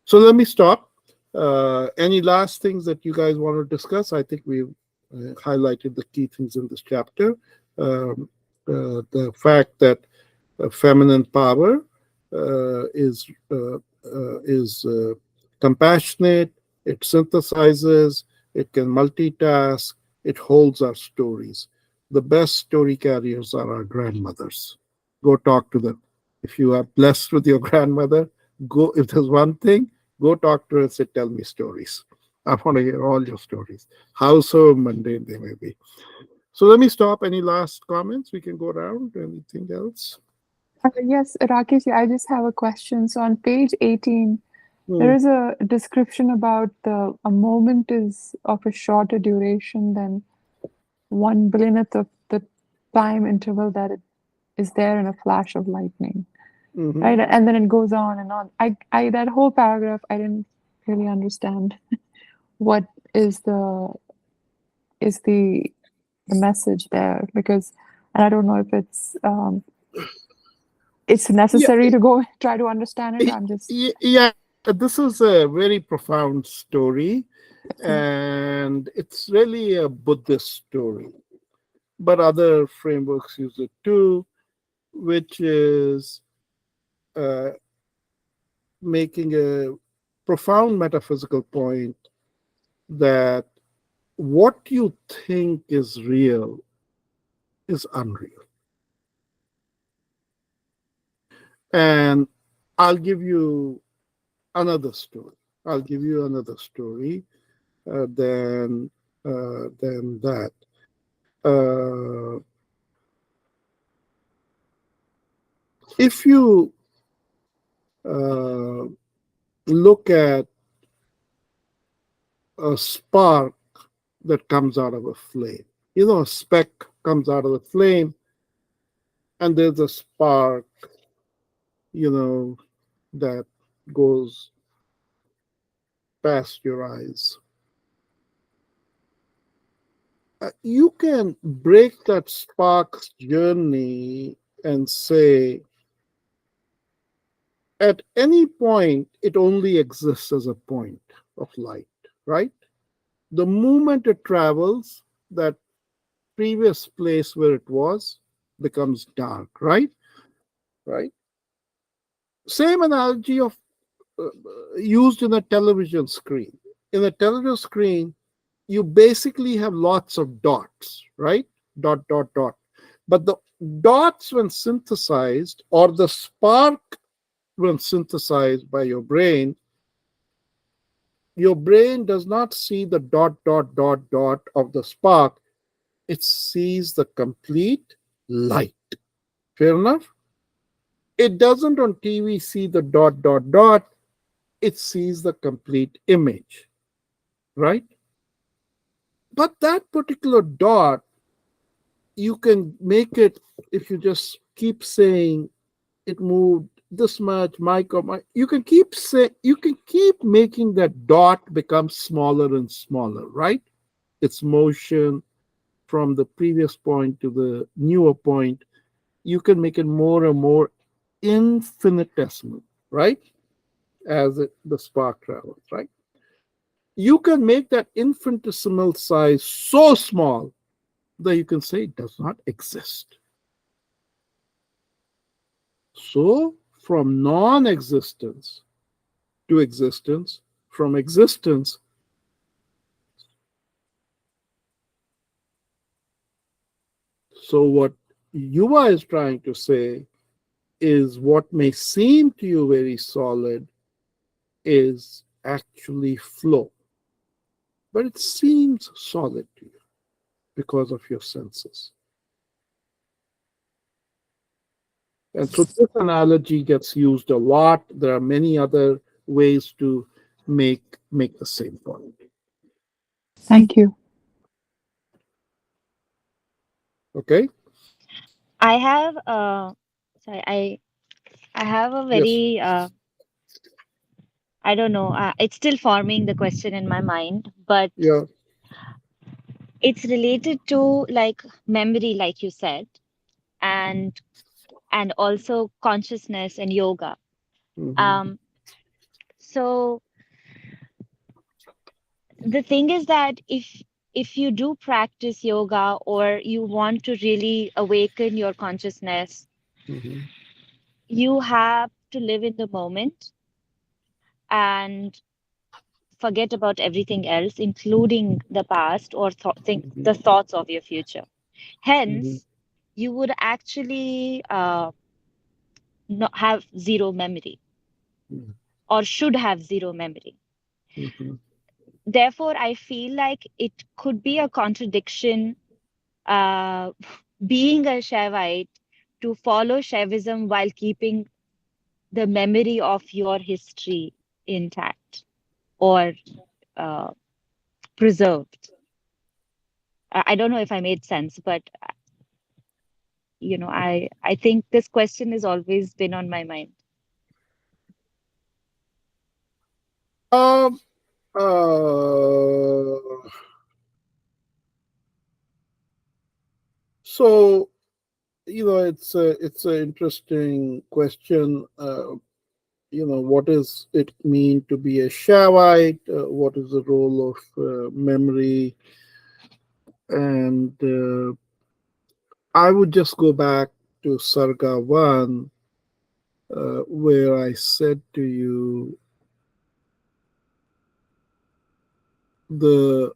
So let me stop. Any last things that you guys want to discuss? I think we've highlighted the key things in this chapter. The fact that feminine power is compassionate, it synthesizes, it can multitask, it holds our stories. The best story carriers are our grandmothers. Go talk to them. If you are blessed with your grandmother, go, if there's one thing, go talk to her and say, tell me stories. I want to hear all your stories, however mundane they may be. So let me stop. Any last comments? We can go around. Anything else? Yes, Rakesh, I just have a question. So on page 18, there Hmm. is a description about a moment is of a shorter duration than 1 billionth of the time interval that it is there in a flash of lightning, Mhm. right? And then it goes on and on. I that whole paragraph, I didn't really understand what is the message there, because, and I don't know if it's Yeah, necessary to go try to understand it. I'm just yeah. This is a very profound story, okay. and it's really a Buddhist story. But other frameworks use it too, which is uh, making a profound metaphysical point that what you think is real is unreal. And I'll give you another story. I'll give you another story than that. Uh, if you uh, look at a spark that comes out of a flame, a speck comes out of the flame, and there's a spark, that goes past your eyes. You can break that spark's journey and say, at any point, it only exists as a point of light, right? The moment it travels, that previous place where it was becomes dark, right? Right. Same analogy of used in a television screen. In a television screen, you basically have lots of dots, right? Dot, dot, dot. But the dots, when synthesized, or the spark, when synthesized by your brain does not see the dot, dot, dot, dot of the spark. It sees the complete light. Fair enough? It doesn't on TV see the dot, dot, dot. It sees the complete image, right? But that particular dot, you can make it, if you just keep saying it moved this much, you can keep making that dot become smaller and smaller, right? Its motion from the previous point to the newer point, you can make it more and more infinitesimal, right? As the spark travels, right? You can make that infinitesimal size so small that you can say it does not exist. So, from non existence to existence, from existence. So, what Yuva is trying to say is what may seem to you very solid is actually flow, but it seems solid to you because of your senses. And so this analogy gets used a lot. There are many other ways to make the same point. Thank you. Okay? I have sorry, I have a Yes. very I don't know, it's still forming the question in my mind, but Yeah. it's related to like memory, like you said, and also consciousness and yoga. Mhm. Um, so the thing is that if you do practice yoga or you want to really awaken your consciousness, Mhm. you have to live in the moment and forget about everything else, including the past or think Mhm. the thoughts of your future. Mhm. Hence, you would actually not have zero memory Mhm. or should have zero memory. Mhm. Therefore, I feel like it could be a contradiction, uh, being a Shaivite, to follow Shaivism while keeping the memory of your history intact or uh, preserved. I don't know if I made sense, but I think this question has always been on my mind. Um, uh, so it's an interesting question. What does it mean to be a Shavite? What is the role of memory? And I would just go back to Sarga 1, where I said to you, the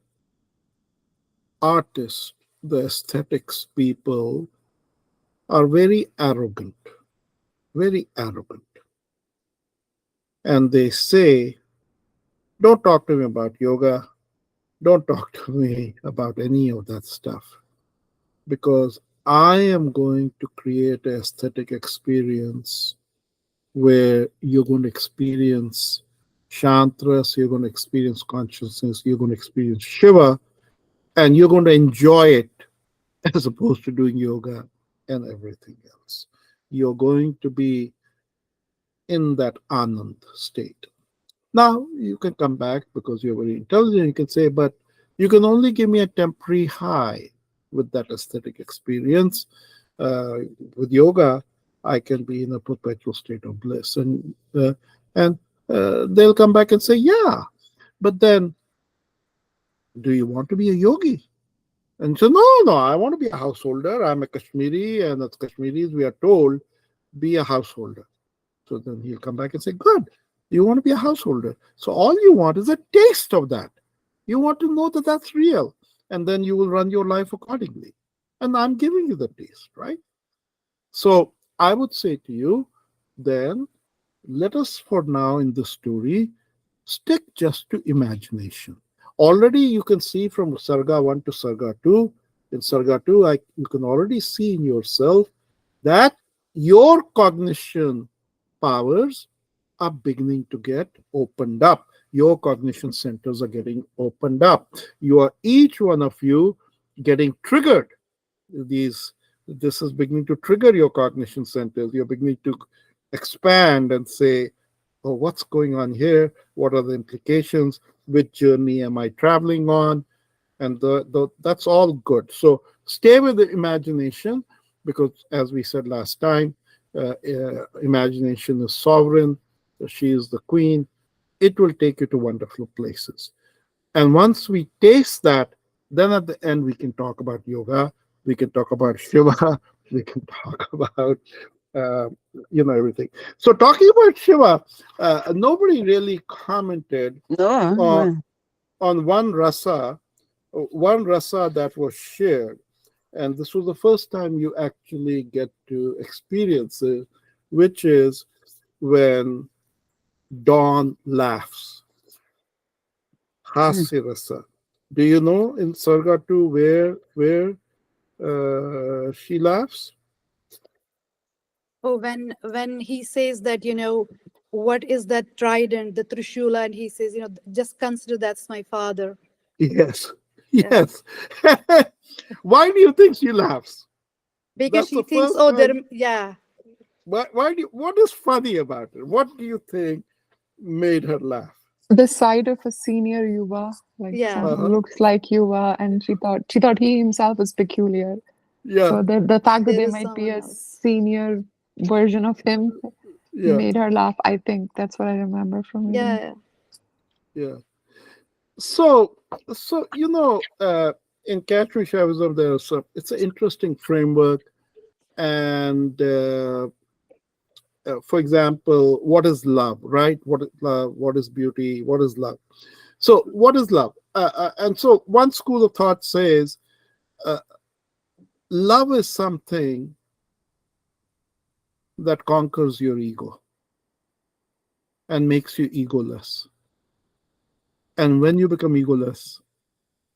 artists, the aesthetics people are very arrogant, very arrogant. And they say, don't talk to me about yoga. Don't talk to me about any of that stuff because I am going to create an aesthetic experience where you're going to experience Shantras, you're going to experience consciousness, you're going to experience Shiva, and you're going to enjoy it as opposed to doing yoga and everything else. You're going to be in that Anand state. Now, you can come back because you're very intelligent. You can say, but you can only give me a temporary high with that aesthetic experience. With yoga, I can be in a perpetual state of bliss. And they'll come back and say, yeah, but then do you want to be a yogi? And so, no, I want to be a householder. I'm a Kashmiri, and as Kashmiris, we are told, be a householder. So then he'll come back and say, good, you want to be a householder. So all you want is a taste of that. You want to know that that's real. And then you will run your life accordingly. And I'm giving you the taste, right? So I would say to you, then let us for now in the story stick just to imagination. Already you can see from Sarga 1 to Sarga 2. In Sarga 2, you can already see in yourself that your cognition powers are beginning to get opened up. Your cognition centers are getting opened up. You are each one of you getting triggered. These this is beginning to trigger your cognition centers. You're beginning to expand and say, oh, what's going on here? What are the implications? Which journey am I traveling on? And that's all good. So stay with the imagination because, as we said last time, imagination is sovereign. She is the queen. It will take you to wonderful places. And once we taste that, then at the end we can talk about yoga. We can talk about Shiva. We can talk about uh, everything. So talking about Shiva, nobody really commented No, on no. one rasa that was shared, and this was the first time you actually get to experience it, which is when Dawn laughs. Mm. Hasya rasa. Do you know in Sarga 2 where she laughs? Oh, when he says that, what is that trident, the Trishula, and he says, just consider that's my father. Yes, Yeah. yes. Why do you think she laughs? Because That's she the thinks, first oh, there, time. yeah. What is funny about it? What do you think made her laugh? The sight of a senior Yuva, like Yeah. someone who Uh-huh. looks like Yuva, and she thought he himself was peculiar. Yeah, So the fact that There there is might be someone a else. senior version of him yeah, made her laugh. I think that's what I remember from reading. Yeah. yeah. So, in Kashmir Shaivism, it's an interesting framework. And for example, what is love, right? What is love? What is beauty? What is love? So, what is love? And so, one school of thought says uh, love is something that conquers your ego and makes you egoless. And when you become egoless,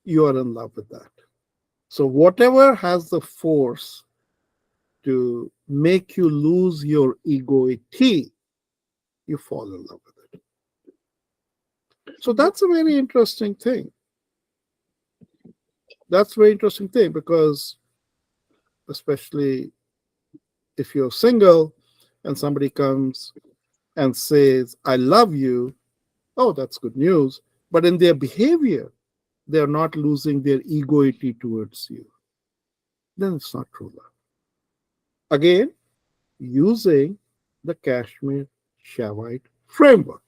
you are in love with that. So, whatever has the force to make you lose your egoity, you fall in love with it. So, that's a very interesting thing. That's a very interesting thing because, especially if you're single and somebody comes and says, I love you, oh, that's good news. But in their behavior, they're not losing their egoity towards you. Then it's not true love. Again, using the Kashmir Shavite framework.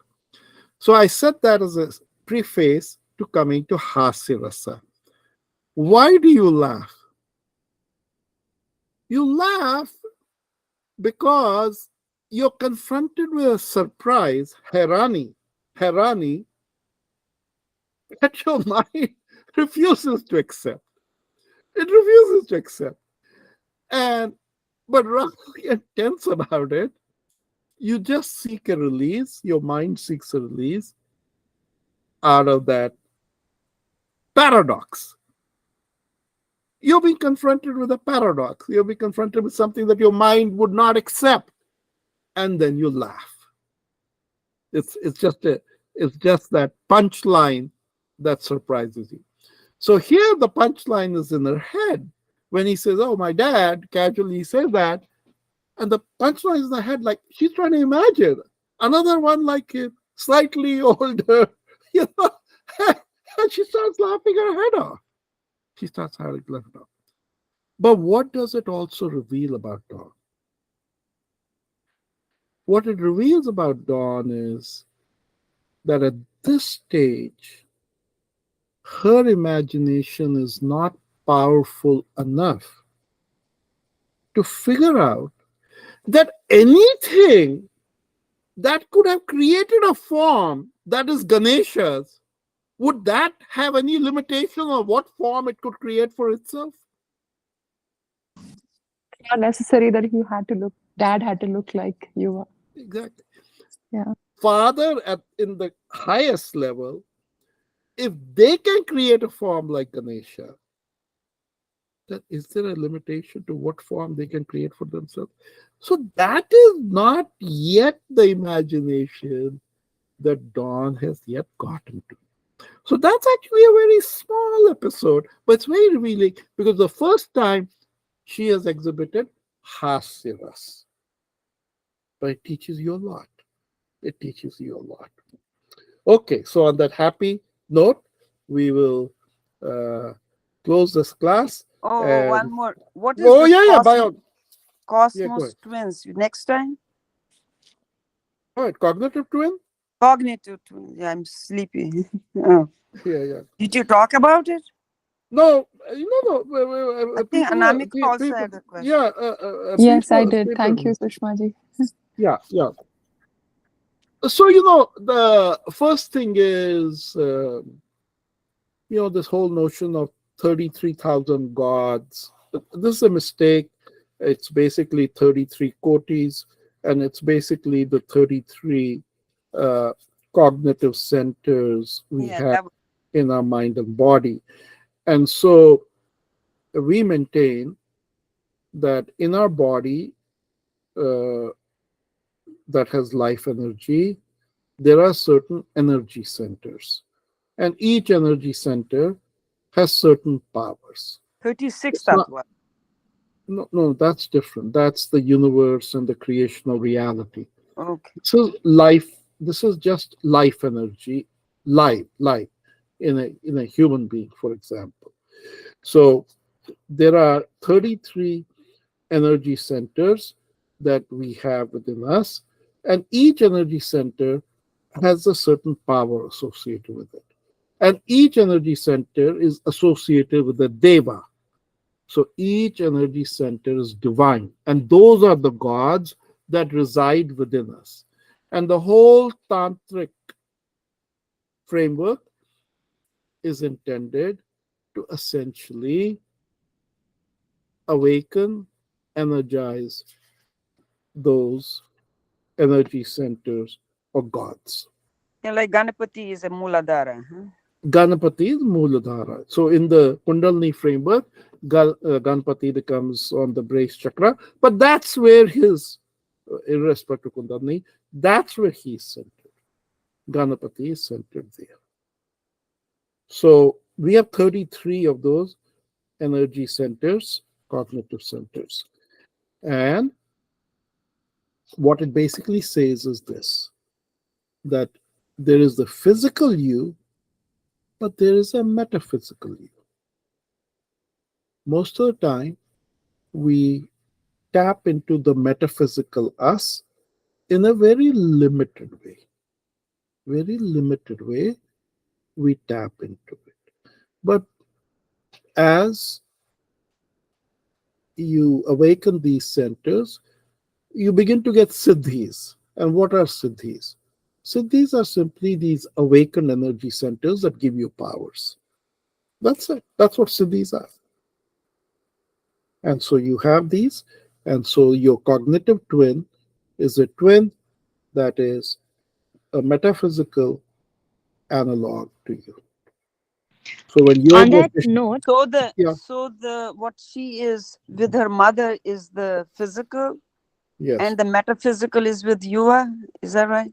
So I said that as a preface to coming to Hasya Rasa. Why do you laugh? You laugh because you're confronted with a surprise, Herani, that your mind refuses to accept. It refuses to accept. But rather than get tense about it, you just seek a release. Your mind seeks a release out of that paradox. You're being confronted with a paradox. You're being confronted with something that your mind would not accept, and then you laugh. It's just that punchline that surprises you. So here the punchline is in her head when he says, "Oh, my dad," casually says that, and the punchline is in her head, like she's trying to imagine another one like him, slightly older, you know, and she starts laughing her head off. She starts having left off. But what does it also reveal about Dawn? What it reveals about Dawn is that at this stage, her imagination is not powerful enough to figure out that anything that could have created a form that is Ganesha's, would that have any limitation on what form it could create for itself? Not necessary that dad had to look like you were. Exactly. Yeah. Father in the highest level, if they can create a form like Ganesha, then is there a limitation to what form they can create for themselves? So that is not yet the imagination that Dawn has yet gotten to. So that's actually a very small episode, but it's very revealing because the first time she has exhibited Hasiras. But it teaches you a lot. It teaches you a lot. Okay, so on that happy note, we will close this class. Oh, one more. What is Oh, this yeah, by all. Cosmos twins? Next time? All right, cognitive twin? Cognitive twins. Yeah, I'm sleepy. Oh. Yeah. Did you talk about it? No, I think Anamika also had a question. Yeah. Yes, I did. Thank you, Sushma-ji. Yeah. So, the first thing is, this whole notion of 33,000 gods. This is a mistake. It's basically 33 kotis, and it's basically the 33 cognitive centers we have in our mind and body. And so we maintain that in our body that has life energy, there are certain energy centers. And each energy center has certain powers. 36 tattva. No, that's different. That's the universe and the creation of reality. Okay. So life, this is just life energy, life in a human being, for example. So there are 33 energy centers that we have within us, and each energy center has a certain power associated with it. And each energy center is associated with a deva. So each energy center is divine. And those are the gods that reside within us. And the whole tantric framework is intended to essentially awaken, energize those energy centers or gods. Yeah, like Ganapati is a Muladhara. Huh? Ganapati is Muladhara. So in the Kundalini framework, Ganapati becomes on the base chakra, but that's where his, irrespective of Kundalini, that's where he's centered. Ganapati is centered there. So we have 33 of those energy centers, cognitive centers. And what it basically says is this, that there is the physical you, but there is a metaphysical you. Most of the time, we tap into the metaphysical us in a very limited way. Very limited way, we tap into it. But as you awaken these centers, you begin to get siddhis. And what are siddhis? Siddhis are simply these awakened energy centers that give you powers. That's it. That's what siddhis are. And so you have these, and so your cognitive twin is a twin that is a metaphysical analog to you. So when On yoga, that note, yeah, So the what she is with her mother is the physical, yes, and the metaphysical is with Yuva. Is that right?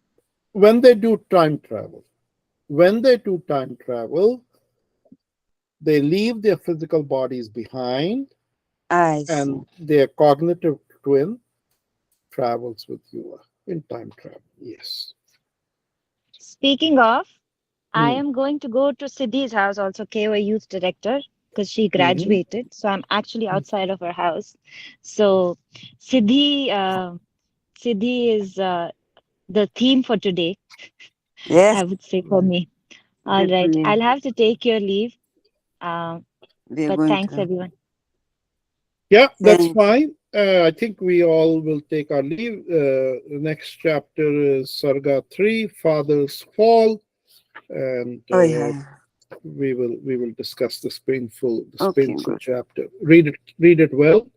when they do time travel, they leave their physical bodies behind, I see. and their cognitive twin travels with you in time travel. Yes. speaking of, I Hmm. am going to go to Siddhi's house, also KOA youth director, because she Mhm. graduated. So I'm actually outside of her house. So Siddhi, Siddhi is the theme for today, Yes, I would say for me. All right, definitely. I'll have to take your leave. Uh, We are but going thanks, to. everyone. Yeah, that's Thank. fine. I think we all will take our leave. The next chapter is Sarga 3, Father's Fall, and Oh yeah. we will discuss this Okay, painful good. chapter. Read it well,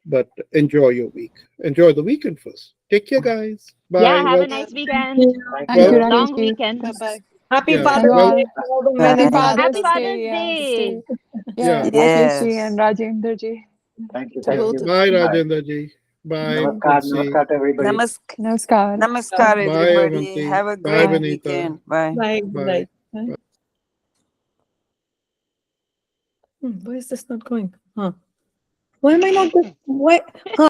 but enjoy your week. Enjoy the weekend first. Take care, guys. Yeah, Bye. have a Well, nice Yeah. weekend. Thank you, well, Long Rakesh. weekend. Bye-bye. Happy yeah. Thank you Father's Well, Day all. to all the men Happy and Bye. fathers. Happy Father's Father's Day. Yeah, Day. yeah. Yes. Rakesh and Rajendra ji. Thank you. To Thank Yeah. both you. of bye, you. Bye. Rajendra ji. Bye. Bye. Good Namaskar. to see you. Namaskar to everybody. Namaskar. Namaskar, Bye, everybody. Avanti. Have a Bye, great Bye. Vanita. weekend. Bye. Bye. Good Bye. night. Why is this not going? Huh? Why am I not? Why? Huh?